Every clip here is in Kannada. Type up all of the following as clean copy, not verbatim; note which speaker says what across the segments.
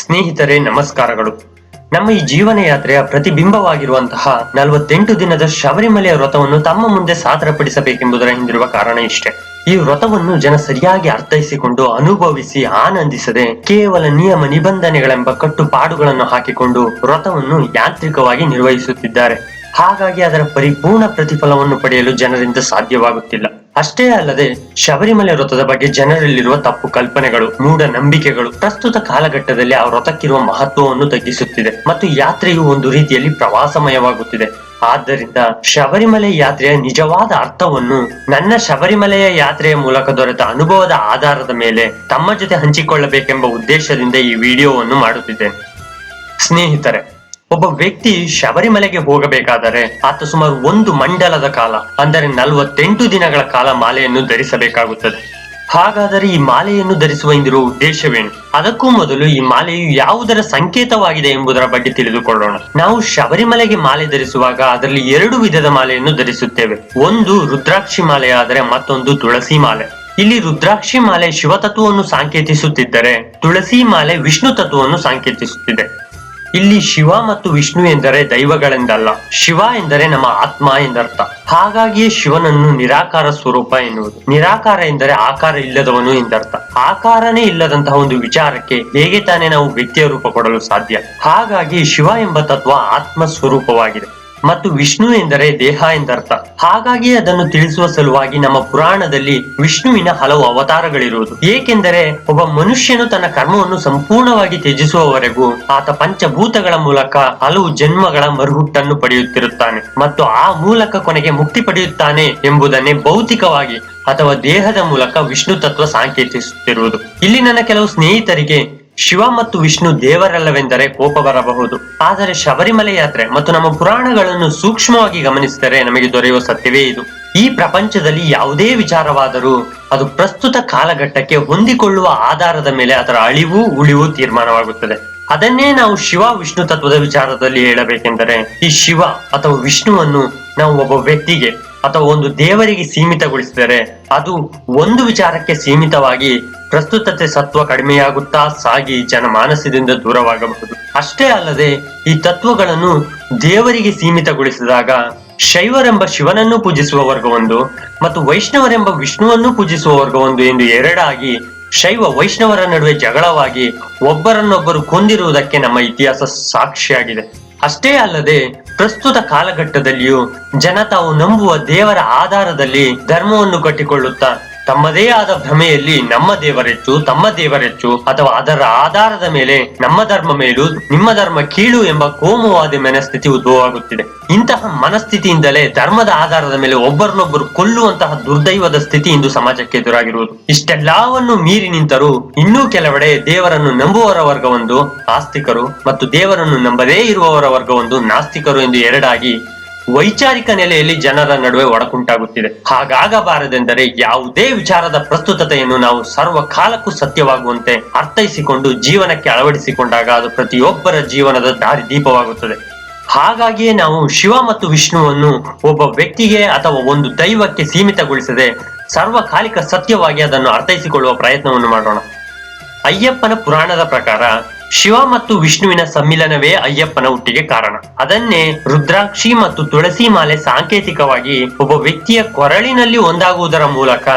Speaker 1: ಸ್ನೇಹಿತರೆ ನಮಸ್ಕಾರಗಳು. ನಮ್ಮ ಈ ಜೀವನ ಯಾತ್ರೆಯ ಪ್ರತಿಬಿಂಬವಾಗಿರುವಂತಹ 48 ದಿನದ ಶಬರಿಮಲೆಯ ವ್ರತವನ್ನು ತಮ್ಮ ಮುಂದೆ ಸಾದರಪಡಿಸಬೇಕೆಂಬುದರ ಹಿಂದಿರುವ ಕಾರಣ ಇಷ್ಟೇ. ಈ ವ್ರತವನ್ನು ಜನ ಸರಿಯಾಗಿ ಅರ್ಥೈಸಿಕೊಂಡು ಅನುಭವಿಸಿ ಆನಂದಿಸದೆ ಕೇವಲ ನಿಯಮ ನಿಬಂಧನೆಗಳೆಂಬ ಕಟ್ಟುಪಾಡುಗಳನ್ನು ಹಾಕಿಕೊಂಡು ವ್ರತವನ್ನು ಯಾಂತ್ರಿಕವಾಗಿ ನಿರ್ವಹಿಸುತ್ತಿದ್ದಾರೆ. ಹಾಗಾಗಿ ಅದರ ಪರಿಪೂರ್ಣ ಪ್ರತಿಫಲವನ್ನು ಪಡೆಯಲು ಜನರಿಂದ ಸಾಧ್ಯವಾಗುತ್ತಿಲ್ಲ. ಅಷ್ಟೇ ಅಲ್ಲದೆ ಶಬರಿಮಲೆ ವ್ರತದ ಬಗ್ಗೆ ಜನರಲ್ಲಿರುವ ತಪ್ಪು ಕಲ್ಪನೆಗಳು, ಮೂಢನಂಬಿಕೆಗಳು ಪ್ರಸ್ತುತ ಕಾಲಘಟ್ಟದಲ್ಲಿ ಆ ವ್ರತಕ್ಕಿರುವ ಮಹತ್ವವನ್ನು ತಗ್ಗಿಸುತ್ತಿದೆ ಮತ್ತು ಯಾತ್ರೆಯು ಒಂದು ರೀತಿಯಲ್ಲಿ ಪ್ರವಾಸಮಯವಾಗುತ್ತಿದೆ. ಆದ್ದರಿಂದ ಶಬರಿಮಲೆ ಯಾತ್ರೆಯ ನಿಜವಾದ ಅರ್ಥವನ್ನು ನನ್ನ ಶಬರಿಮಲೆಯ ಯಾತ್ರೆಯ ಮೂಲಕ ದೊರೆತ ಅನುಭವದ ಆಧಾರದ ಮೇಲೆ ತಮ್ಮ ಜೊತೆ ಹಂಚಿಕೊಳ್ಳಬೇಕೆಂಬ ಉದ್ದೇಶದಿಂದ ಈ ವಿಡಿಯೋವನ್ನು ಮಾಡುತ್ತಿದ್ದೇನೆ. ಸ್ನೇಹಿತರೆ, ಒಬ್ಬ ವ್ಯಕ್ತಿ ಶಬರಿಮಲೆಗೆ ಹೋಗಬೇಕಾದರೆ ಆತ ಸುಮಾರು 1 ಮಂಡಲದ ಕಾಲ ಅಂದರೆ 48 ದಿನಗಳ ಕಾಲ ಮಾಲೆಯನ್ನು ಧರಿಸಬೇಕಾಗುತ್ತದೆ. ಹಾಗಾದರೆ ಈ ಮಾಲೆಯನ್ನು ಧರಿಸುವ ಹಿಂದಿರುವ ಉದ್ದೇಶವೇನು? ಅದಕ್ಕೂ ಮೊದಲು ಈ ಮಾಲೆಯು ಯಾವುದರ ಸಂಕೇತವಾಗಿದೆ ಎಂಬುದರ ಬಗ್ಗೆ ತಿಳಿದುಕೊಳ್ಳೋಣ. ನಾವು ಶಬರಿಮಲೆಗೆ ಮಾಲೆ ಧರಿಸುವಾಗ ಅದರಲ್ಲಿ 2 ವಿಧದ ಮಾಲೆಯನ್ನು ಧರಿಸುತ್ತೇವೆ. ಒಂದು ರುದ್ರಾಕ್ಷಿ ಮಾಲೆಯಾದರೆ ಮತ್ತೊಂದು ತುಳಸಿ ಮಾಲೆ. ಇಲ್ಲಿ ರುದ್ರಾಕ್ಷಿ ಮಾಲೆ ಶಿವ ತತ್ವವನ್ನು ಸಾಂಕೇತಿಸುತ್ತಿದ್ದರೆ ತುಳಸಿ ಮಾಲೆ ವಿಷ್ಣು ತತ್ವವನ್ನು ಸಾಂಕೇತಿಸುತ್ತಿದೆ. ಇಲ್ಲಿ ಶಿವ ಮತ್ತು ವಿಷ್ಣು ಎಂದರೆ ದೈವಗಳೆಂದಲ್ಲ, ಶಿವ ಎಂದರೆ ನಮ್ಮ ಆತ್ಮ ಎಂದರ್ಥ. ಹಾಗಾಗಿಯೇ ಶಿವನನ್ನು ನಿರಾಕಾರ ಸ್ವರೂಪ ಎನ್ನುವುದು. ನಿರಾಕಾರ ಎಂದರೆ ಆಕಾರ ಇಲ್ಲದವನು ಎಂದರ್ಥ. ಆಕಾರನೇ ಇಲ್ಲದಂತಹ ಒಂದು ವಿಚಾರಕ್ಕೆ ಹೇಗೆ ತಾನೇ ನಾವು ವ್ಯಕ್ತಿಯ ರೂಪ ಕೊಡಲು ಸಾಧ್ಯ? ಹಾಗಾಗಿ ಶಿವ ಎಂಬ ತತ್ವ ಆತ್ಮ ಸ್ವರೂಪವಾಗಿದೆ ಮತ್ತು ವಿಷ್ಣು ಎಂದರೆ ದೇಹ ಎಂದರ್ಥ. ಹಾಗಾಗಿ ಅದನ್ನು ತಿಳಿಸುವ ಸಲುವಾಗಿ ನಮ್ಮ ಪುರಾಣದಲ್ಲಿ ವಿಷ್ಣುವಿನ ಹಲವು ಅವತಾರಗಳಿರುವುದು. ಏಕೆಂದರೆ ಒಬ್ಬ ಮನುಷ್ಯನು ತನ್ನ ಕರ್ಮವನ್ನು ಸಂಪೂರ್ಣವಾಗಿ ತ್ಯಜಿಸುವವರೆಗೂ ಆತ ಪಂಚಭೂತಗಳ ಮೂಲಕ ಹಲವು ಜನ್ಮಗಳ ಮರುಹುಟ್ಟನ್ನು ಪಡೆಯುತ್ತಿರುತ್ತಾನೆ ಮತ್ತು ಆ ಮೂಲಕ ಕೊನೆಗೆ ಮುಕ್ತಿ ಪಡೆಯುತ್ತಾನೆ ಎಂಬುದನ್ನೇ ಭೌತಿಕವಾಗಿ ಅಥವಾ ದೇಹದ ಮೂಲಕ ವಿಷ್ಣು ತತ್ವ ಸಾಂಕೇತಿಸುತ್ತಿರುವುದು. ಇಲ್ಲಿ ನನ್ನ ಕೆಲವು ಸ್ನೇಹಿತರಿಗೆ ಶಿವ ಮತ್ತು ವಿಷ್ಣು ದೇವರಲ್ಲವೆಂದರೆ ಕೋಪ ಬರಬಹುದು. ಆದರೆ ಶಬರಿಮಲೆ ಯಾತ್ರೆ ಮತ್ತು ನಮ್ಮ ಪುರಾಣಗಳನ್ನು ಸೂಕ್ಷ್ಮವಾಗಿ ಗಮನಿಸಿದರೆ ನಮಗೆ ದೊರೆಯುವ ಸತ್ಯವೇ ಇದು. ಈ ಪ್ರಪಂಚದಲ್ಲಿ ಯಾವುದೇ ವಿಚಾರವಾದರೂ ಅದು ಪ್ರಸ್ತುತ ಕಾಲಘಟ್ಟಕ್ಕೆ ಹೊಂದಿಕೊಳ್ಳುವ ಆಧಾರದ ಮೇಲೆ ಅದರ ಅಳಿವು ಉಳಿವು ತೀರ್ಮಾನವಾಗುತ್ತದೆ. ಅದನ್ನೇ ನಾವು ಶಿವ ವಿಷ್ಣು ತತ್ವದ ವಿಚಾರದಲ್ಲಿ ಹೇಳಬೇಕೆಂದರೆ ಈ ಶಿವ ಅಥವಾ ವಿಷ್ಣುವನ್ನು ನಾವು ಒಬ್ಬ ವ್ಯಕ್ತಿಗೆ ಅಥವಾ ಒಂದು ದೇವರಿಗೆ ಸೀಮಿತಗೊಳಿಸಿದರೆ ಅದು ಒಂದು ವಿಚಾರಕ್ಕೆ ಸೀಮಿತವಾಗಿ ಪ್ರಸ್ತುತತೆ ಸತ್ವ ಕಡಿಮೆಯಾಗುತ್ತಾ ಸಾಗಿ ಜನಮಾನಸದಿಂದ ದೂರವಾಗಬಹುದು. ಅಷ್ಟೇ ಅಲ್ಲದೆ ಈ ತತ್ವಗಳನ್ನು ದೇವರಿಗೆ ಸೀಮಿತಗೊಳಿಸಿದಾಗ ಶೈವರೆಂಬ ಶಿವನನ್ನು ಪೂಜಿಸುವ ವರ್ಗವೊಂದು ಮತ್ತು ವೈಷ್ಣವರೆಂಬ ವಿಷ್ಣುವನ್ನು ಪೂಜಿಸುವ ವರ್ಗವೊಂದು ಎಂದು ಎರಡಾಗಿ ಶೈವ ವೈಷ್ಣವರ ನಡುವೆ ಜಗಳವಾಗಿ ಒಬ್ಬರನ್ನೊಬ್ಬರು ಕೊಂದಿರುವುದಕ್ಕೆ ನಮ್ಮ ಇತಿಹಾಸ ಸಾಕ್ಷಿಯಾಗಿದೆ. ಅಷ್ಟೇ ಅಲ್ಲದೆ ಪ್ರಸ್ತುತ ಕಾಲಘಟ್ಟದಲ್ಲಿಯೂ ಜನ ತಾವು ನಂಬುವ ದೇವರ ಆಧಾರದಲ್ಲಿ ಧರ್ಮವನ್ನು ಕಟ್ಟಿಕೊಳ್ಳುತ್ತಾ ತಮ್ಮದೇ ಆದ ಭ್ರಮೆಯಲ್ಲಿ ನಮ್ಮ ದೇವರೆಚ್ಚು, ತಮ್ಮ ದೇವರೆಚ್ಚು ಅಥವಾ ಅದರ ಆಧಾರದ ಮೇಲೆ ನಮ್ಮ ಧರ್ಮ ಮೇಲು, ನಿಮ್ಮ ಧರ್ಮ ಕೀಳು ಎಂಬ ಕೋಮುವಾದಿ ಮನಸ್ಥಿತಿ ಉದ್ಭವವಾಗುತ್ತಿದೆ. ಇಂತಹ ಮನಸ್ಥಿತಿಯಿಂದಲೇ ಧರ್ಮದ ಆಧಾರದ ಮೇಲೆ ಒಬ್ಬರನ್ನೊಬ್ಬರು ಕೊಲ್ಲುವಂತಹ ದುರ್ದೈವದ ಸ್ಥಿತಿ ಇಂದು ಸಮಾಜಕ್ಕೆ ಎದುರಾಗಿರುವುದು. ಇಷ್ಟೆಲ್ಲವನ್ನು ಮೀರಿ ನಿಂತರೂ ಇನ್ನೂ ಕೆಲವೆಡೆ ದೇವರನ್ನು ನಂಬುವವರ ವರ್ಗವೊಂದು ಆಸ್ತಿಕರು ಮತ್ತು ದೇವರನ್ನು ನಂಬದೇ ಇರುವವರ ವರ್ಗವೊಂದು ನಾಸ್ತಿಕರು ಎಂದು ಎರಡಾಗಿ ವೈಚಾರಿಕ ನೆಲೆಯಲ್ಲಿ ಜನರ ನಡುವೆ ಒಡಕುಂಟಾಗುತ್ತಿದೆ. ಹಾಗಾಗಬಾರದೆಂದರೆ ಯಾವುದೇ ವಿಚಾರದ ಪ್ರಸ್ತುತತೆಯನ್ನು ನಾವು ಸರ್ವಕಾಲಕ್ಕೂ ಸತ್ಯವಾಗುವಂತೆ ಅರ್ಥೈಸಿಕೊಂಡು ಜೀವನಕ್ಕೆ ಅಳವಡಿಸಿಕೊಂಡಾಗ ಅದು ಪ್ರತಿಯೊಬ್ಬರ ಜೀವನದ ದಾರಿ ದೀಪವಾಗುತ್ತದೆ. ಹಾಗಾಗಿಯೇ ನಾವು ಶಿವ ಮತ್ತು ವಿಷ್ಣುವನ್ನು ಒಬ್ಬ ವ್ಯಕ್ತಿಗೆ ಅಥವಾ ಒಂದು ದೈವಕ್ಕೆ ಸೀಮಿತಗೊಳಿಸದೆ ಸರ್ವಕಾಲಿಕ ಸತ್ಯವಾಗಿ ಅದನ್ನು ಅರ್ಥೈಸಿಕೊಳ್ಳುವ ಪ್ರಯತ್ನವನ್ನು ಮಾಡೋಣ. ಅಯ್ಯಪ್ಪನ ಪುರಾಣದ ಪ್ರಕಾರ ಶಿವ ಮತ್ತು ವಿಷ್ಣುವಿನ ಸಮ್ಮಿಲನವೇ ಅಯ್ಯಪ್ಪನ ಹುಟ್ಟಿಗೆ ಕಾರಣ. ಅದನ್ನೇ ರುದ್ರಾಕ್ಷಿ ಮತ್ತು ತುಳಸಿ ಮಾಲೆ ಸಾಂಕೇತಿಕವಾಗಿ ಒಬ್ಬ ವ್ಯಕ್ತಿಯ ಕೊರಳಿನಲ್ಲಿ ಒಂದಾಗುವುದರ ಮೂಲಕ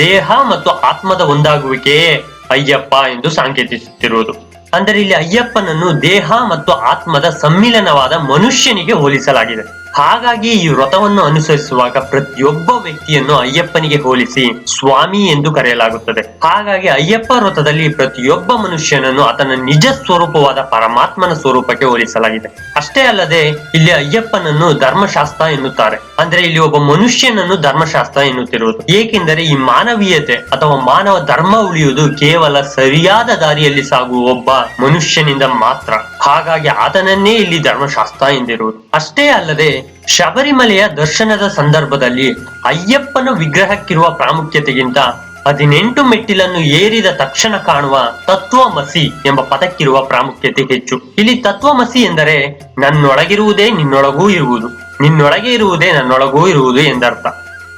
Speaker 1: ದೇಹ ಮತ್ತು ಆತ್ಮದ ಒಂದಾಗುವಿಕೆಯೇ ಅಯ್ಯಪ್ಪ ಎಂದು ಸಾಂಕೇತಿಸುತ್ತಿರುವುದು. ಅಂದರೆ ಇಲ್ಲಿ ಅಯ್ಯಪ್ಪನನ್ನು ದೇಹ ಮತ್ತು ಆತ್ಮದ ಸಮ್ಮಿಲನವಾದ ಮನುಷ್ಯನಿಗೆ ಹೋಲಿಸಲಾಗಿದೆ. ಹಾಗಾಗಿ ಈ ವ್ರತವನ್ನು ಅನುಸರಿಸುವಾಗ ಪ್ರತಿಯೊಬ್ಬ ವ್ಯಕ್ತಿಯನ್ನು ಅಯ್ಯಪ್ಪನಿಗೆ ಹೋಲಿಸಿ ಸ್ವಾಮಿ ಎಂದು ಕರೆಯಲಾಗುತ್ತದೆ. ಹಾಗಾಗಿ ಅಯ್ಯಪ್ಪ ವ್ರತದಲ್ಲಿ ಪ್ರತಿಯೊಬ್ಬ ಮನುಷ್ಯನನ್ನು ಆತನ ನಿಜ ಸ್ವರೂಪವಾದ ಪರಮಾತ್ಮನ ಸ್ವರೂಪಕ್ಕೆ ಹೋಲಿಸಲಾಗಿದೆ. ಅಷ್ಟೇ ಅಲ್ಲದೆ ಇಲ್ಲಿ ಅಯ್ಯಪ್ಪನನ್ನು ಧರ್ಮಶಾಸ್ತ್ರ ಎನ್ನುತ್ತಾರೆ. ಅಂದ್ರೆ ಇಲ್ಲಿ ಒಬ್ಬ ಮನುಷ್ಯನನ್ನು ಧರ್ಮಶಾಸ್ತ್ರ ಎನ್ನುತ್ತಿರುವುದು. ಏಕೆಂದರೆ ಈ ಮಾನವೀಯತೆ ಅಥವಾ ಮಾನವ ಧರ್ಮ ಉಳಿಯುವುದು ಕೇವಲ ಸರಿಯಾದ ದಾರಿಯಲ್ಲಿ ಸಾಗುವ ಒಬ್ಬ ಮನುಷ್ಯನಿಂದ ಮಾತ್ರ. ಹಾಗಾಗಿ ಆತನನ್ನೇ ಇಲ್ಲಿ ಧರ್ಮಶಾಸ್ತ್ರ ಎಂದಿರುವುದು. ಅಷ್ಟೇ ಅಲ್ಲದೆ ಶಬರಿಮಲೆಯ ದರ್ಶನದ ಸಂದರ್ಭದಲ್ಲಿ ಅಯ್ಯಪ್ಪನ ವಿಗ್ರಹಕ್ಕಿರುವ ಪ್ರಾಮುಖ್ಯತೆಗಿಂತ 18 ಮೆಟ್ಟಿಲನ್ನು ಏರಿದ ತಕ್ಷಣ ಕಾಣುವ ತತ್ವಮಸಿ ಎಂಬ ಪದಕ್ಕಿರುವ ಪ್ರಾಮುಖ್ಯತೆ ಹೆಚ್ಚು. ಇಲ್ಲಿ ತತ್ವಮಸಿ ಎಂದರೆ ನನ್ನೊಳಗಿರುವುದೇ ನಿನ್ನೊಳಗೂ ಇರುವುದು, ನಿನ್ನೊಳಗೆ ಇರುವುದೇ ನನ್ನೊಳಗೂ ಇರುವುದು ಎಂದರ್ಥ.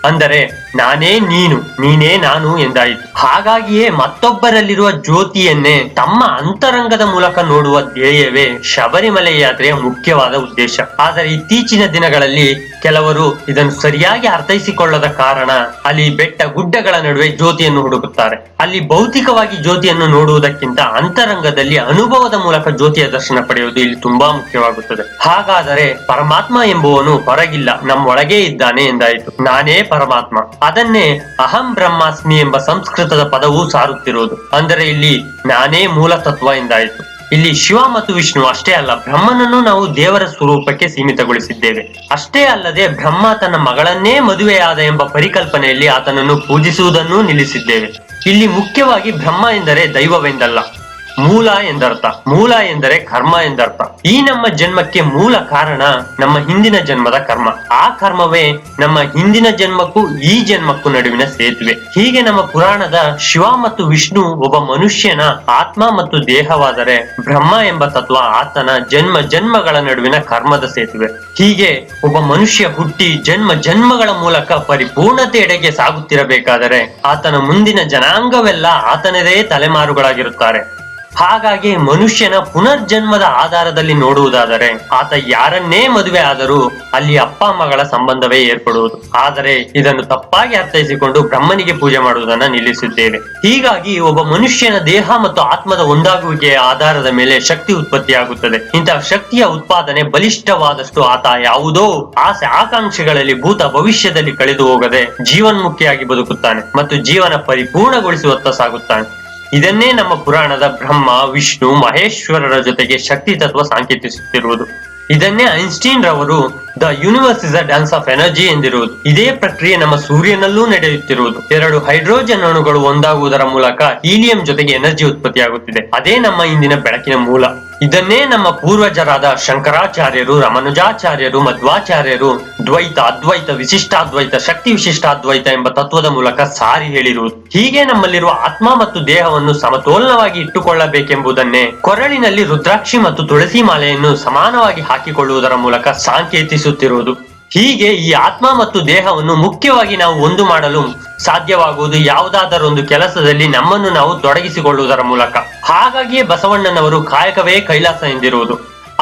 Speaker 1: ಅಂದರೆ ನಾನೇ ನೀನು, ನೀನೇ ನಾನು ಎಂದಾಯಿತು. ಹಾಗಾಗಿಯೇ ಮತ್ತೊಬ್ಬರಲ್ಲಿರುವ ಜ್ಯೋತಿಯನ್ನೇ ತಮ್ಮ ಅಂತರಂಗದ ಮೂಲಕ ನೋಡುವ ಧ್ಯೇಯವೇ ಶಬರಿಮಲೆ ಯಾತ್ರೆಯ ಮುಖ್ಯವಾದ ಉದ್ದೇಶ. ಆದರೆ ಇತ್ತೀಚಿನ ದಿನಗಳಲ್ಲಿ ಕೆಲವರು ಇದನ್ನು ಸರಿಯಾಗಿ ಅರ್ಥೈಸಿಕೊಳ್ಳದ ಕಾರಣ ಅಲ್ಲಿ ಬೆಟ್ಟ ಗುಡ್ಡಗಳ ನಡುವೆ ಜ್ಯೋತಿಯನ್ನು ಹುಡುಕುತ್ತಾರೆ. ಅಲ್ಲಿ ಭೌತಿಕವಾಗಿ ಜ್ಯೋತಿಯನ್ನು ನೋಡುವುದಕ್ಕಿಂತ ಅಂತರಂಗದಲ್ಲಿ ಅನುಭವದ ಮೂಲಕ ಜ್ಯೋತಿಯ ದರ್ಶನ ಪಡೆಯುವುದು ಇಲ್ಲಿ ತುಂಬಾ ಮುಖ್ಯವಾಗುತ್ತದೆ. ಹಾಗಾದರೆ ಪರಮಾತ್ಮ ಎಂಬುವನು ಹೊರಗಿಲ್ಲ, ನಮ್ಮೊಳಗೇ ಇದ್ದಾನೆ ಎಂದಾಯಿತು. ನಾನೇ ಪರಮಾತ್ಮ, ಅದನ್ನೇ ಅಹಂ ಬ್ರಹ್ಮಾಸ್ಮಿ ಎಂಬ ಸಂಸ್ಕೃತದ ಪದವು ಸಾರುತ್ತಿರುವುದು. ಅಂದರೆ ಇಲ್ಲಿ ನಾನೇ ಮೂಲ ತತ್ವ ಎಂದಾಯಿತು. ಇಲ್ಲಿ ಶಿವ ಮತ್ತು ವಿಷ್ಣು ಅಷ್ಟೇ ಅಲ್ಲ, ಬ್ರಹ್ಮನನ್ನು ನಾವು ದೇವರ ಸ್ವರೂಪಕ್ಕೆ ಸೀಮಿತಗೊಳಿಸಿದ್ದೇವೆ. ಅಷ್ಟೇ ಅಲ್ಲದೆ ಬ್ರಹ್ಮ ತನ್ನ ಮಗಳನ್ನೇ ಮದುವೆಯಾದ ಎಂಬ ಪರಿಕಲ್ಪನೆಯಲ್ಲಿ ಆತನನ್ನು ಪೂಜಿಸುವುದನ್ನೂ ನಿಲ್ಲಿಸಿದ್ದೇವೆ. ಇಲ್ಲಿ ಮುಖ್ಯವಾಗಿ ಬ್ರಹ್ಮ ಎಂದರೆ ದೈವವೆಂದಲ್ಲ, ಮೂಲ ಎಂದರ್ಥ. ಮೂಲ ಎಂದರೆ ಕರ್ಮ ಎಂದರ್ಥ. ಈ ನಮ್ಮ ಜನ್ಮಕ್ಕೆ ಮೂಲ ಕಾರಣ ನಮ್ಮ ಹಿಂದಿನ ಜನ್ಮದ ಕರ್ಮ. ಆ ಕರ್ಮವೇ ನಮ್ಮ ಹಿಂದಿನ ಜನ್ಮಕ್ಕೂ ಈ ಜನ್ಮಕ್ಕೂ ನಡುವಿನ ಸೇತುವೆ. ಹೀಗೆ ನಮ್ಮ ಪುರಾಣದ ಶಿವ ಮತ್ತು ವಿಷ್ಣು ಒಬ್ಬ ಮನುಷ್ಯನ ಆತ್ಮ ಮತ್ತು ದೇಹವಾದರೆ, ಬ್ರಹ್ಮ ಎಂಬ ತತ್ವ ಆತನ ಜನ್ಮ ಜನ್ಮಗಳ ನಡುವಿನ ಕರ್ಮದ ಸೇತುವೆ. ಹೀಗೆ ಒಬ್ಬ ಮನುಷ್ಯ ಹುಟ್ಟಿ ಜನ್ಮ ಜನ್ಮಗಳ ಮೂಲಕ ಪರಿಪೂರ್ಣತೆಯೆಡೆಗೆ ಸಾಗುತ್ತಿರಬೇಕಾದರೆ ಆತನ ಮುಂದಿನ ಜನಾಂಗವೆಲ್ಲ ಆತನದೇ ತಲೆಮಾರುಗಳಾಗಿರುತ್ತಾರೆ. ಹಾಗಾಗಿ ಮನುಷ್ಯನ ಪುನರ್ಜನ್ಮದ ಆಧಾರದಲ್ಲಿ ನೋಡುವುದಾದರೆ ಆತ ಯಾರನ್ನೇ ಮದುವೆ ಆದರೂ ಅಲ್ಲಿ ಅಪ್ಪ ಮಗಳ ಸಂಬಂಧವೇ ಏರ್ಪಡುವುದು. ಆದರೆ ಇದನ್ನು ತಪ್ಪಾಗಿ ಅರ್ಥೈಸಿಕೊಂಡು ಬ್ರಹ್ಮನಿಗೆ ಪೂಜೆ ಮಾಡುವುದನ್ನು ನಿಲ್ಲಿಸಿದ್ದೇವೆ. ಹೀಗಾಗಿ ಒಬ್ಬ ಮನುಷ್ಯನ ದೇಹ ಮತ್ತು ಆತ್ಮದ ಒಂದಾಗುವಿಕೆಯ ಆಧಾರದ ಮೇಲೆ ಶಕ್ತಿ ಉತ್ಪತ್ತಿಯಾಗುತ್ತದೆ. ಇಂತಹ ಶಕ್ತಿಯ ಉತ್ಪಾದನೆ ಬಲಿಷ್ಠವಾದಷ್ಟು ಆತ ಯಾವುದೋ ಆಸೆ ಆಕಾಂಕ್ಷೆಗಳಲ್ಲಿ ಭೂತ ಭವಿಷ್ಯದಲ್ಲಿ ಕಳೆದು ಹೋಗದೆ ಜೀವನ್ಮುಖಿಯಾಗಿ ಬದುಕುತ್ತಾನೆ ಮತ್ತು ಜೀವನ ಪರಿಪೂರ್ಣಗೊಳಿಸುವತ್ತ ಸಾಗುತ್ತಾನೆ. ಇದನ್ನೇ ನಮ್ಮ ಪುರಾಣದ ಬ್ರಹ್ಮ ವಿಷ್ಣು ಮಹೇಶ್ವರರ ಜೊತೆಗೆ ಶಕ್ತಿ ತತ್ವ ಸಾಂಕೇತಿಸುತ್ತಿರುವುದು. ಇದನ್ನೇ ಐನ್ಸ್ಟೀನ್ ರವರು the universe is a dance of energy ಎಂದಿರುವುದು. ಇದೇ ಪ್ರಕ್ರಿಯೆ ನಮ್ಮ ಸೂರ್ಯನಲ್ಲೂ ನಡೆಯುತ್ತಿರುವುದು. 2 ಹೈಡ್ರೋಜನ್ ಅಣುಗಳು ಒಂದಾಗುವುದರ ಮೂಲಕ ಹೀಲಿಯಂ ಜೊತೆಗೆ ಎನರ್ಜಿ ಉತ್ಪತ್ತಿಯಾಗುತ್ತಿದೆ. ಅದೇ ನಮ್ಮ ಇಂದಿನ ಬೆಳಕಿನ ಮೂಲ. ಇದನ್ನೇ ನಮ್ಮ ಪೂರ್ವಜರಾದ ಶಂಕರಾಚಾರ್ಯರು, ರಮನುಜಾಚಾರ್ಯರು, ಮಧ್ವಾಚಾರ್ಯರು ದ್ವೈತ, ಅದ್ವೈತ, ವಿಶಿಷ್ಟಾದ್ವೈತ, ಶಕ್ತಿ ವಿಶಿಷ್ಟಾದ್ವೈತ ಎಂಬ ತತ್ವದ ಮೂಲಕ ಸಾರಿ ಹೇಳಿರುವುದು. ಹೀಗೆ ನಮ್ಮಲ್ಲಿರುವ ಆತ್ಮ ಮತ್ತು ದೇಹವನ್ನು ಸಮತೋಲನವಾಗಿ ಇಟ್ಟುಕೊಳ್ಳಬೇಕೆಂಬುದನ್ನೇ ಕೊರಳಿನಲ್ಲಿ ರುದ್ರಾಕ್ಷಿ ಮತ್ತು ತುಳಸಿ ಮಾಲೆಯನ್ನು ಸಮಾನವಾಗಿ ಹಾಕಿಕೊಳ್ಳುವುದರ ಮೂಲಕ ಸಾಂಕೇತಿಸುತ್ತಿರುವುದು. ಹೀಗೆ ಈ ಆತ್ಮ ಮತ್ತು ದೇಹವನ್ನು ಮುಖ್ಯವಾಗಿ ನಾವು ಒಂದು ಮಾಡಲು ಸಾಧ್ಯವಾಗುವುದು ಯಾವುದಾದರೊಂದು ಕೆಲಸದಲ್ಲಿ ನಮ್ಮನ್ನು ನಾವು ತೊಡಗಿಸಿಕೊಳ್ಳುವುದರ ಮೂಲಕ. ಹಾಗಾಗಿಯೇ ಬಸವಣ್ಣನವರು ಕಾಯಕವೇ ಕೈಲಾಸ ಎಂದಿರುವುದು.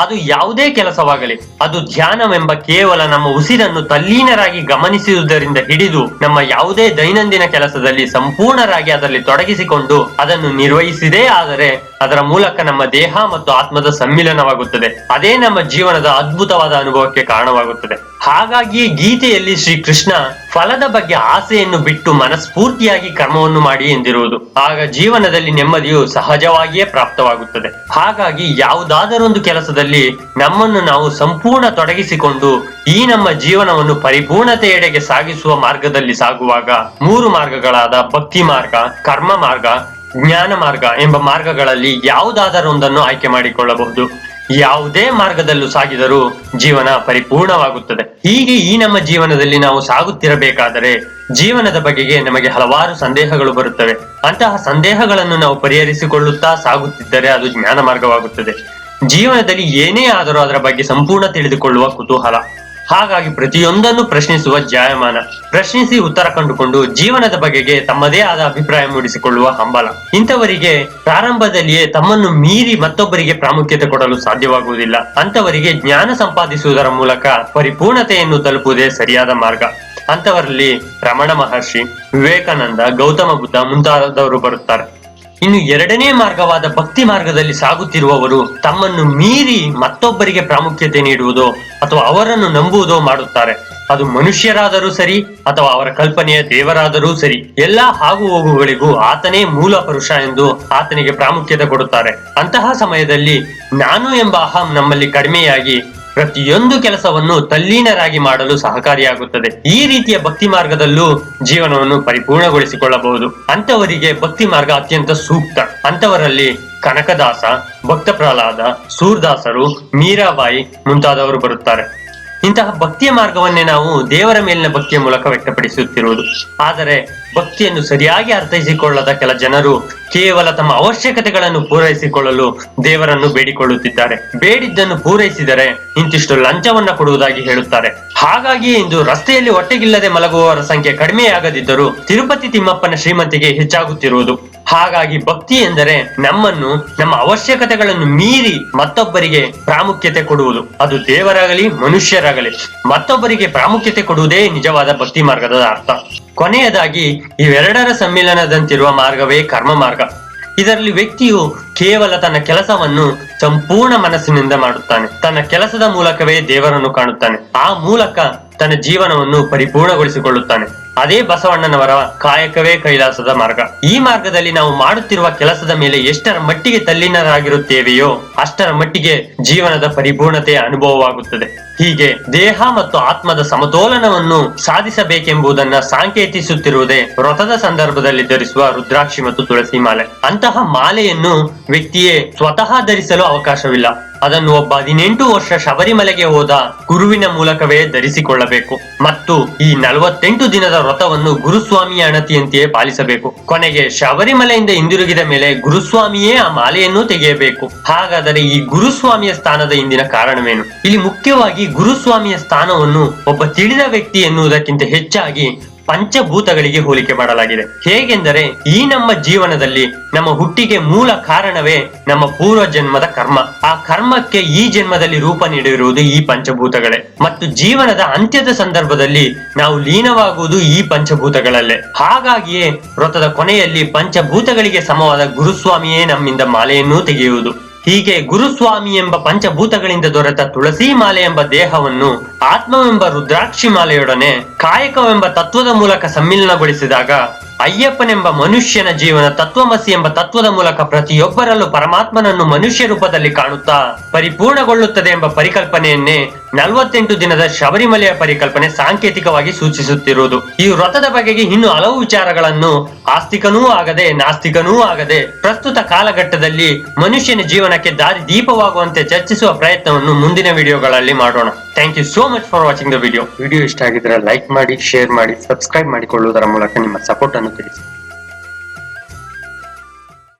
Speaker 1: ಅದು ಯಾವುದೇ ಕೆಲಸವಾಗಲಿ, ಅದು ಧ್ಯಾನವೆಂಬ ಕೇವಲ ನಮ್ಮ ಉಸಿರನ್ನು ತಲ್ಲೀನರಾಗಿ ಗಮನಿಸುವುದರಿಂದ ಹಿಡಿದು ನಮ್ಮ ಯಾವುದೇ ದೈನಂದಿನ ಕೆಲಸದಲ್ಲಿ ಸಂಪೂರ್ಣರಾಗಿ ಅದರಲ್ಲಿ ತೊಡಗಿಸಿಕೊಂಡು ಅದನ್ನು ನಿರ್ವಹಿಸಿದೇ ಆದರೆ ಅದರ ಮೂಲಕ ನಮ್ಮ ದೇಹ ಮತ್ತು ಆತ್ಮದ ಸಮ್ಮಿಲನವಾಗುತ್ತದೆ. ಅದೇ ನಮ್ಮ ಜೀವನದ ಅದ್ಭುತವಾದ ಅನುಭವಕ್ಕೆ ಕಾರಣವಾಗುತ್ತದೆ. ಹಾಗಾಗಿಯೇ ಗೀತೆಯಲ್ಲಿ ಶ್ರೀ ಕೃಷ್ಣ ಫಲದ ಬಗ್ಗೆ ಆಸೆಯನ್ನು ಬಿಟ್ಟು ಮನಸ್ಫೂರ್ತಿಯಾಗಿ ಕರ್ಮವನ್ನು ಮಾಡಿ ಎಂದಿರುವುದು. ಆಗ ಜೀವನದಲ್ಲಿ ನೆಮ್ಮದಿಯು ಸಹಜವಾಗಿಯೇ ಪ್ರಾಪ್ತವಾಗುತ್ತದೆ. ಹಾಗಾಗಿ ಯಾವುದಾದರೊಂದು ಕೆಲಸದಲ್ಲಿ ನಮ್ಮನ್ನು ನಾವು ಸಂಪೂರ್ಣ ತೊಡಗಿಸಿಕೊಂಡು ಈ ನಮ್ಮ ಜೀವನವನ್ನು ಪರಿಪೂರ್ಣತೆಯೆಡೆಗೆ ಸಾಗಿಸುವ ಮಾರ್ಗದಲ್ಲಿ ಸಾಗುವಾಗ 3 ಮಾರ್ಗಗಳಾದ ಭಕ್ತಿ ಮಾರ್ಗ, ಕರ್ಮ ಮಾರ್ಗ, ಜ್ಞಾನ ಮಾರ್ಗ ಎಂಬ ಮಾರ್ಗಗಳಲ್ಲಿ ಯಾವುದಾದರೊಂದನ್ನು ಆಯ್ಕೆ ಮಾಡಿಕೊಳ್ಳಬಹುದು. ಯಾವುದೇ ಮಾರ್ಗದಲ್ಲೂ ಸಾಗಿದರೂ ಜೀವನ ಪರಿಪೂರ್ಣವಾಗುತ್ತದೆ. ಹೀಗೆ ಈ ನಮ್ಮ ಜೀವನದಲ್ಲಿ ನಾವು ಸಾಗುತ್ತಿರಬೇಕಾದರೆ ಜೀವನದ ಬಗೆಗೆ ನಮಗೆ ಹಲವಾರು ಸಂದೇಹಗಳು ಬರುತ್ತವೆ. ಅಂತಹ ಸಂದೇಹಗಳನ್ನು ನಾವು ಪರಿಹರಿಸಿಕೊಳ್ಳುತ್ತಾ ಸಾಗುತ್ತಿದ್ದರೆ ಅದು ಜ್ಞಾನ ಮಾರ್ಗವಾಗುತ್ತದೆ. ಜೀವನದಲ್ಲಿ ಏನೇ ಆದರೂ ಅದರ ಬಗ್ಗೆ ಸಂಪೂರ್ಣ ತಿಳಿದುಕೊಳ್ಳುವ ಕುತೂಹಲ. ಹಾಗಾಗಿ ಪ್ರತಿಯೊಂದನ್ನು ಪ್ರಶ್ನಿಸುವ ಜಾಯಮಾನ, ಪ್ರಶ್ನಿಸಿ ಉತ್ತರ ಕಂಡುಕೊಂಡು ಜೀವನದ ಬಗೆಗೆ ತಮ್ಮದೇ ಆದ ಅಭಿಪ್ರಾಯ ಮೂಡಿಸಿಕೊಳ್ಳುವ ಹಂಬಲ. ಇಂಥವರಿಗೆ ಪ್ರಾರಂಭದಲ್ಲಿಯೇ ತಮ್ಮನ್ನು ಮೀರಿ ಮತ್ತೊಬ್ಬರಿಗೆ ಪ್ರಾಮುಖ್ಯತೆ ಕೊಡಲು ಸಾಧ್ಯವಾಗುವುದಿಲ್ಲ. ಅಂತವರಿಗೆ ಜ್ಞಾನ ಸಂಪಾದಿಸುವುದರ ಮೂಲಕ ಪರಿಪೂರ್ಣತೆಯನ್ನು ತಲುಪುವುದೇ ಸರಿಯಾದ ಮಾರ್ಗ. ಅಂತವರಲ್ಲಿ ರಮಣ ಮಹರ್ಷಿ, ವಿವೇಕಾನಂದ, ಗೌತಮ ಬುದ್ಧ ಮುಂತಾದವರು ಬರುತ್ತಾರೆ. ಇನ್ನು 2ನೇ ಮಾರ್ಗವಾದ ಭಕ್ತಿ ಮಾರ್ಗದಲ್ಲಿ ಸಾಗುತ್ತಿರುವವರು ತಮ್ಮನ್ನು ಮೀರಿ ಮತ್ತೊಬ್ಬರಿಗೆ ಪ್ರಾಮುಖ್ಯತೆ ನೀಡುವುದೋ ಅಥವಾ ಅವರನ್ನು ನಂಬುವುದೋ ಮಾಡುತ್ತಾರೆ. ಅದು ಮನುಷ್ಯರಾದರೂ ಸರಿ ಅಥವಾ ಅವರ ಕಲ್ಪನೆಯ ದೇವರಾದರೂ ಸರಿ, ಎಲ್ಲಾ ಆಗು ಹೋಗುಗಳಿಗೂ ಆತನೇ ಮೂಲ ಪುರುಷ ಎಂದು ಆತನಿಗೆ ಪ್ರಾಮುಖ್ಯತೆ ಕೊಡುತ್ತಾರೆ. ಅಂತಹ ಸಮಯದಲ್ಲಿ ನಾನು ಎಂಬ ಅಹಂ ನಮ್ಮಲ್ಲಿ ಕಡಿಮೆಯಾಗಿ ಪ್ರತಿಯೊಂದು ಕೆಲಸವನ್ನು ತಲ್ಲೀನರಾಗಿ ಮಾಡಲು ಸಹಕಾರಿಯಾಗುತ್ತದೆ. ಈ ರೀತಿಯ ಭಕ್ತಿ ಮಾರ್ಗದಲ್ಲೂ ಜೀವನವನ್ನು ಪರಿಪೂರ್ಣಗೊಳಿಸಿಕೊಳ್ಳಬಹುದು. ಅಂತವರಿಗೆ ಭಕ್ತಿ ಮಾರ್ಗ ಅತ್ಯಂತ ಸೂಕ್ತ. ಅಂತವರಲ್ಲಿ ಕನಕದಾಸ, ಭಕ್ತ ಪ್ರಹ್ಲಾದ, ಸೂರ್ದಾಸರು, ಮೀರಾಬಾಯಿ ಮುಂತಾದವರು ಬರುತ್ತಾರೆ. ಇಂತಹ ಭಕ್ತಿಯ ಮಾರ್ಗವನ್ನೇ ನಾವು ದೇವರ ಮೇಲಿನ ಭಕ್ತಿಯ ಮೂಲಕ ವ್ಯಕ್ತಪಡಿಸುತ್ತಿರುವುದು. ಆದರೆ ಭಕ್ತಿಯನ್ನು ಸರಿಯಾಗಿ ಅರ್ಥೈಸಿಕೊಳ್ಳದ ಕೆಲ ಜನರು ಕೇವಲ ತಮ್ಮ ಅವಶ್ಯಕತೆಗಳನ್ನು ಪೂರೈಸಿಕೊಳ್ಳಲು ದೇವರನ್ನು ಬೇಡಿಕೊಳ್ಳುತ್ತಿದ್ದಾರೆ. ಬೇಡಿದ್ದನ್ನು ಪೂರೈಸಿದರೆ ಇಂತಿಷ್ಟು ಲಂಚವನ್ನ ಕೊಡುವುದಾಗಿ ಹೇಳುತ್ತಾರೆ. ಹಾಗಾಗಿ ಇಂದು ರಸ್ತೆಯಲ್ಲಿ ಹೊಟ್ಟೆಗಿಲ್ಲದೆ ಮಲಗುವವರ ಸಂಖ್ಯೆ ಕಡಿಮೆಯಾಗದಿದ್ದರೂ ತಿರುಪತಿ ತಿಮ್ಮಪ್ಪನ ಶ್ರೀಮಂತಿಗೆ ಹೆಚ್ಚಾಗುತ್ತಿರುವುದು. ಹಾಗಾಗಿ ಭಕ್ತಿ ಎಂದರೆ ನಮ್ಮನ್ನು ನಮ್ಮ ಅವಶ್ಯಕತೆಗಳನ್ನು ಮೀರಿ ಮತ್ತೊಬ್ಬರಿಗೆ ಪ್ರಾಮುಖ್ಯತೆ ಕೊಡುವುದು. ಅದು ದೇವರಾಗಲಿ ಮನುಷ್ಯರಾಗಲಿ ಮತ್ತೊಬ್ಬರಿಗೆ ಪ್ರಾಮುಖ್ಯತೆ ಕೊಡುವುದೇ ನಿಜವಾದ ಭಕ್ತಿ ಮಾರ್ಗದ ಅರ್ಥ. ಕೊನೆಯದಾಗಿ ಇವೆರಡರ ಸಮ್ಮಿಲನದಂತಿರುವ ಮಾರ್ಗವೇ ಕರ್ಮ ಮಾರ್ಗ. ಇದರಲ್ಲಿ ವ್ಯಕ್ತಿಯು ಕೇವಲ ತನ್ನ ಕೆಲಸವನ್ನು ಸಂಪೂರ್ಣ ಮನಸ್ಸಿನಿಂದ ಮಾಡುತ್ತಾನೆ. ತನ್ನ ಕೆಲಸದ ಮೂಲಕವೇ ದೇವರನ್ನು ಕಾಣುತ್ತಾನೆ. ಆ ಮೂಲಕ ತನ್ನ ಜೀವನವನ್ನು ಪರಿಪೂರ್ಣಗೊಳಿಸಿಕೊಳ್ಳುತ್ತಾನೆ. ಅದೇ ಬಸವಣ್ಣನವರ ಕಾಯಕವೇ ಕೈಲಾಸದ ಮಾರ್ಗ. ಈ ಮಾರ್ಗದಲ್ಲಿ ನಾವು ಮಾಡುತ್ತಿರುವ ಕೆಲಸದ ಮೇಲೆ ಎಷ್ಟರ ಮಟ್ಟಿಗೆ ತಲ್ಲೀನರಾಗಿರುತ್ತೇವೆಯೋ ಅಷ್ಟರ ಮಟ್ಟಿಗೆ ಜೀವನದ ಪರಿಪೂರ್ಣತೆಯ ಅನುಭವವಾಗುತ್ತದೆ. ಹೀಗೆ ದೇಹ ಮತ್ತು ಆತ್ಮದ ಸಮತೋಲನವನ್ನು ಸಾಧಿಸಬೇಕೆಂಬುದನ್ನ ಸಾಂಕೇತಿಸುತ್ತಿರುವುದೇ ವ್ರತದ ಸಂದರ್ಭದಲ್ಲಿ ಧರಿಸುವ ರುದ್ರಾಕ್ಷಿ ಮತ್ತು ತುಳಸಿ ಮಾಲೆ. ಅಂತಹ ಮಾಲೆಯನ್ನು ವ್ಯಕ್ತಿಯೇ ಸ್ವತಃ ಧರಿಸಲು ಅವಕಾಶವಿಲ್ಲ. ಅದನ್ನು ಒಬ್ಬ 18 ವರ್ಷ ಶಬರಿಮಲೆಗೆ ಹೋದ ಗುರುವಿನ ಮೂಲಕವೇ ಧರಿಸಿಕೊಳ್ಳಬೇಕು ಮತ್ತು ಈ 48 ದಿನದ ವ್ರತವನ್ನು ಗುರುಸ್ವಾಮಿಯ ಅಣತಿಯಂತೆಯೇ ಪಾಲಿಸಬೇಕು. ಕೊನೆಗೆ ಶಬರಿಮಲೆಯಿಂದ ಹಿಂದಿರುಗಿದ ಮೇಲೆ ಗುರುಸ್ವಾಮಿಯೇ ಆ ಮಾಲೆಯನ್ನು ತೆಗೆಯಬೇಕು. ಹಾಗಾದರೆ ಈ ಗುರುಸ್ವಾಮಿಯ ಸ್ಥಾನದ ಹಿಂದಿನ ಕಾರಣವೇನು? ಇಲ್ಲಿ ಮುಖ್ಯವಾಗಿ ಗುರುಸ್ವಾಮಿಯ ಸ್ಥಾನವನ್ನು ಒಬ್ಬ ತಿಳಿದ ವ್ಯಕ್ತಿ ಎನ್ನುವುದಕ್ಕಿಂತ ಹೆಚ್ಚಾಗಿ ಪಂಚಭೂತಗಳಿಗೆ ಹೋಲಿಕೆ ಮಾಡಲಾಗಿದೆ. ಹೇಗೆಂದರೆ ಈ ನಮ್ಮ ಜೀವನದಲ್ಲಿ ನಮ್ಮ ಹುಟ್ಟಿಗೆ ಮೂಲ ಕಾರಣವೇ ನಮ್ಮ ಪೂರ್ವ ಜನ್ಮದ ಕರ್ಮ. ಆ ಕರ್ಮಕ್ಕೆ ಈ ಜನ್ಮದಲ್ಲಿ ರೂಪ ನೀಡಿರುವುದು ಈ ಪಂಚಭೂತಗಳೇ ಮತ್ತು ಜೀವನದ ಅಂತ್ಯದ ಸಂದರ್ಭದಲ್ಲಿ ನಾವು ಲೀನವಾಗುವುದು ಈ ಪಂಚಭೂತಗಳಲ್ಲೇ. ಹಾಗಾಗಿಯೇ ವ್ರತದ ಕೊನೆಯಲ್ಲಿ ಪಂಚಭೂತಗಳಿಗೆ ಸಮವಾದ ಗುರುಸ್ವಾಮಿಯೇ ನಮ್ಮಿಂದ ಮಾಲೆಯನ್ನೂ ತೆಗೆಯುವುದು. ಹೀಗೆ ಗುರುಸ್ವಾಮಿ ಎಂಬ ಪಂಚಭೂತಗಳಿಂದ ದೊರೆತ ತುಳಸಿ ಮಾಲೆ ಎಂಬ ದೇಹವನ್ನು ಆತ್ಮವೆಂಬ ರುದ್ರಾಕ್ಷಿ ಮಾಲೆಯೊಡನೆ ಕಾಯಕವೆಂಬ ತತ್ವದ ಮೂಲಕ ಸಮ್ಮಿಲನಗೊಳಿಸಿದಾಗ ಅಯ್ಯಪ್ಪನೆಂಬ ಮನುಷ್ಯನ ಜೀವನ ತತ್ವಮಸಿ ಎಂಬ ತತ್ವದ ಮೂಲಕ ಪ್ರತಿಯೊಬ್ಬರಲ್ಲೂ ಪರಮಾತ್ಮನನ್ನು ಮನುಷ್ಯ ರೂಪದಲ್ಲಿ ಕಾಣುತ್ತಾ ಪರಿಪೂರ್ಣಗೊಳ್ಳುತ್ತದೆ ಎಂಬ ಪರಿಕಲ್ಪನೆಯನ್ನೇ 48 ದಿನದ ಶಬರಿಮಲೆಯ ಪರಿಕಲ್ಪನೆ ಸಾಂಕೇತಿಕವಾಗಿ ಸೂಚಿಸುತ್ತಿರುವುದು. ಈ ವ್ರತದ ಬಗೆಗೆ ಇನ್ನು ಹಲವು ವಿಚಾರಗಳನ್ನು ಆಸ್ತಿಕನೂ ಆಗದೆ ನಾಸ್ತಿಕನೂ ಆಗದೆ ಪ್ರಸ್ತುತ ಕಾಲಘಟ್ಟದಲ್ಲಿ ಮನುಷ್ಯನ ಜೀವನಕ್ಕೆ ದಾರಿ ದೀಪವಾಗುವಂತೆ ಚರ್ಚಿಸುವ ಪ್ರಯತ್ನವನ್ನು ಮುಂದಿನ ವಿಡಿಯೋಗಳಲ್ಲಿ ಮಾಡೋಣ. Thank you so much for watching the video. Video ಇಷ್ಟ ಆಗಿದ್ರೆ ಲೈಕ್ ಮಾಡಿ, ಶೇರ್ ಮಾಡಿ, ಸಬ್ಸ್ಕ್ರೈಬ್ ಮಾಡಿಕೊಳ್ಳುವುದರ ಮೂಲಕ ನಿಮ್ಮ ಸಪೋರ್ಟ್ ಅನ್ನು ತಿಳಿಸಿ.